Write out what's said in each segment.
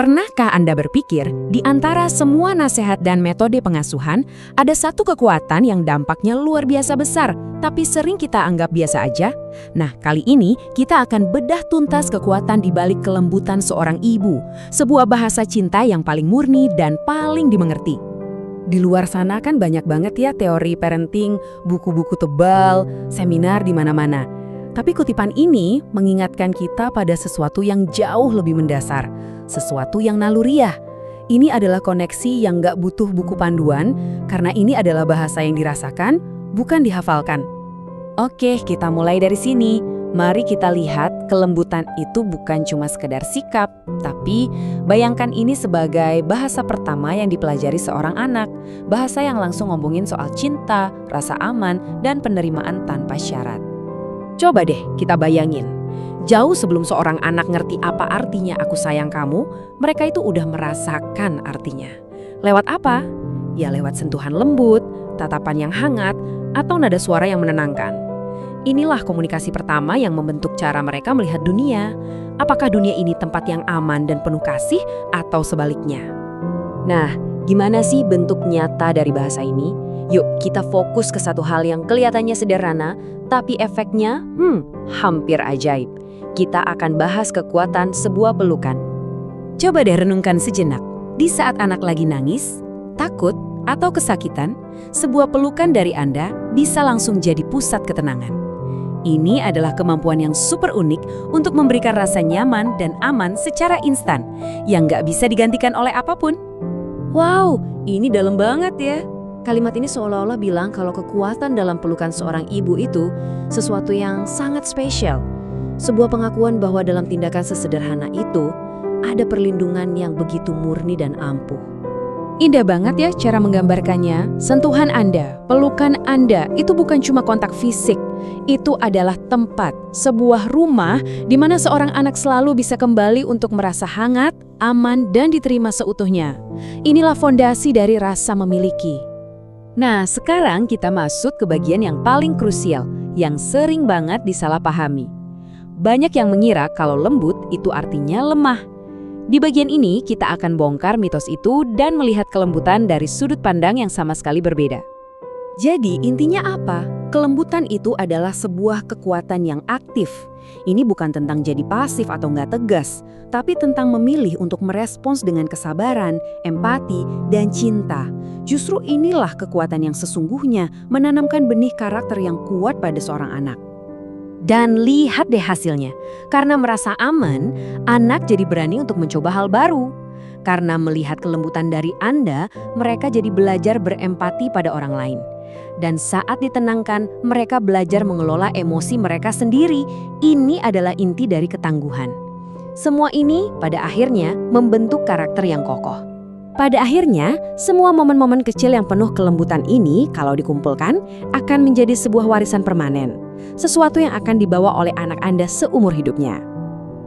Pernahkah Anda berpikir, di antara semua nasihat dan metode pengasuhan, ada satu kekuatan yang dampaknya luar biasa besar, tapi sering kita anggap biasa aja? Nah, kali ini kita akan bedah tuntas kekuatan di balik kelembutan seorang ibu, sebuah bahasa cinta yang paling murni dan paling dimengerti. Di luar sana kan banyak banget ya teori parenting, buku-buku tebal, seminar di mana-mana. Tapi kutipan ini mengingatkan kita pada sesuatu yang jauh lebih mendasar, sesuatu yang naluriah. Ini adalah koneksi yang nggak butuh buku panduan, karena ini adalah bahasa yang dirasakan, bukan dihafalkan. Oke, kita mulai dari sini. Mari kita lihat kelembutan itu bukan cuma sekedar sikap, tapi bayangkan ini sebagai bahasa pertama yang dipelajari seorang anak, bahasa yang langsung ngomongin soal cinta, rasa aman, dan penerimaan tanpa syarat. Coba deh kita bayangin, jauh sebelum seorang anak ngerti apa artinya aku sayang kamu, mereka itu udah merasakan artinya. Lewat apa? Ya lewat sentuhan lembut, tatapan yang hangat, atau nada suara yang menenangkan. Inilah komunikasi pertama yang membentuk cara mereka melihat dunia. Apakah dunia ini tempat yang aman dan penuh kasih, atau sebaliknya? Nah, gimana sih bentuk nyata dari bahasa ini? Yuk kita fokus ke satu hal yang kelihatannya sederhana, tapi efeknya hampir ajaib. Kita akan bahas kekuatan sebuah pelukan. Coba deh renungkan sejenak. Di saat anak lagi nangis, takut, atau kesakitan, sebuah pelukan dari Anda bisa langsung jadi pusat ketenangan. Ini adalah kemampuan yang super unik untuk memberikan rasa nyaman dan aman secara instan, yang nggak bisa digantikan oleh apapun. Wow, ini dalam banget ya. Kalimat ini seolah-olah bilang kalau kekuatan dalam pelukan seorang ibu itu sesuatu yang sangat spesial. Sebuah pengakuan bahwa dalam tindakan sesederhana itu ada perlindungan yang begitu murni dan ampuh. Indah banget ya cara menggambarkannya. Sentuhan Anda, pelukan Anda itu bukan cuma kontak fisik. Itu adalah tempat, sebuah rumah di mana seorang anak selalu bisa kembali untuk merasa hangat, aman, dan diterima seutuhnya. Inilah fondasi dari rasa memiliki. Nah, sekarang kita masuk ke bagian yang paling krusial, yang sering banget disalahpahami. Banyak yang mengira kalau lembut itu artinya lemah. Di bagian ini, kita akan bongkar mitos itu dan melihat kelembutan dari sudut pandang yang sama sekali berbeda. Jadi, intinya apa? Kelembutan itu adalah sebuah kekuatan yang aktif. Ini bukan tentang jadi pasif atau nggak tegas, tapi tentang memilih untuk merespons dengan kesabaran, empati, dan cinta. Justru inilah kekuatan yang sesungguhnya menanamkan benih karakter yang kuat pada seorang anak. Dan lihat deh hasilnya. Karena merasa aman, anak jadi berani untuk mencoba hal baru. Karena melihat kelembutan dari Anda, mereka jadi belajar berempati pada orang lain. Dan saat ditenangkan, mereka belajar mengelola emosi mereka sendiri. Ini adalah inti dari ketangguhan. Semua ini pada akhirnya membentuk karakter yang kokoh. Pada akhirnya, semua momen-momen kecil yang penuh kelembutan ini kalau dikumpulkan akan menjadi sebuah warisan permanen. Sesuatu yang akan dibawa oleh anak Anda seumur hidupnya.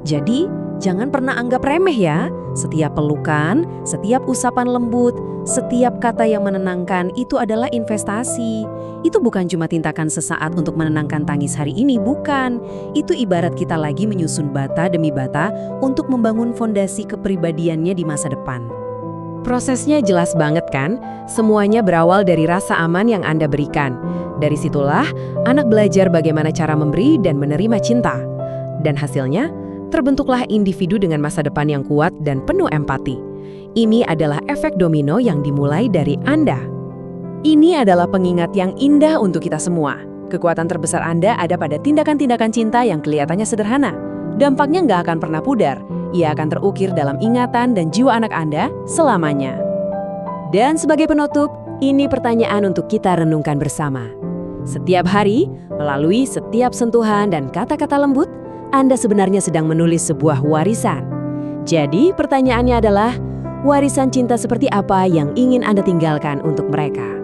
Jadi, jangan pernah anggap remeh ya. Setiap pelukan, setiap usapan lembut, setiap kata yang menenangkan itu adalah investasi. Itu bukan cuma tindakan sesaat untuk menenangkan tangis hari ini, bukan. Itu ibarat kita lagi menyusun bata demi bata untuk membangun fondasi kepribadiannya di masa depan. Prosesnya jelas banget kan? Semuanya berawal dari rasa aman yang Anda berikan. Dari situlah, anak belajar bagaimana cara memberi dan menerima cinta. Dan hasilnya, terbentuklah individu dengan masa depan yang kuat dan penuh empati. Ini adalah efek domino yang dimulai dari Anda. Ini adalah pengingat yang indah untuk kita semua. Kekuatan terbesar Anda ada pada tindakan-tindakan cinta yang kelihatannya sederhana. Dampaknya nggak akan pernah pudar. Ia akan terukir dalam ingatan dan jiwa anak Anda selamanya. Dan sebagai penutup, ini pertanyaan untuk kita renungkan bersama. Setiap hari, melalui setiap sentuhan dan kata-kata lembut, Anda sebenarnya sedang menulis sebuah warisan. Jadi pertanyaannya adalah, warisan cinta seperti apa yang ingin Anda tinggalkan untuk mereka?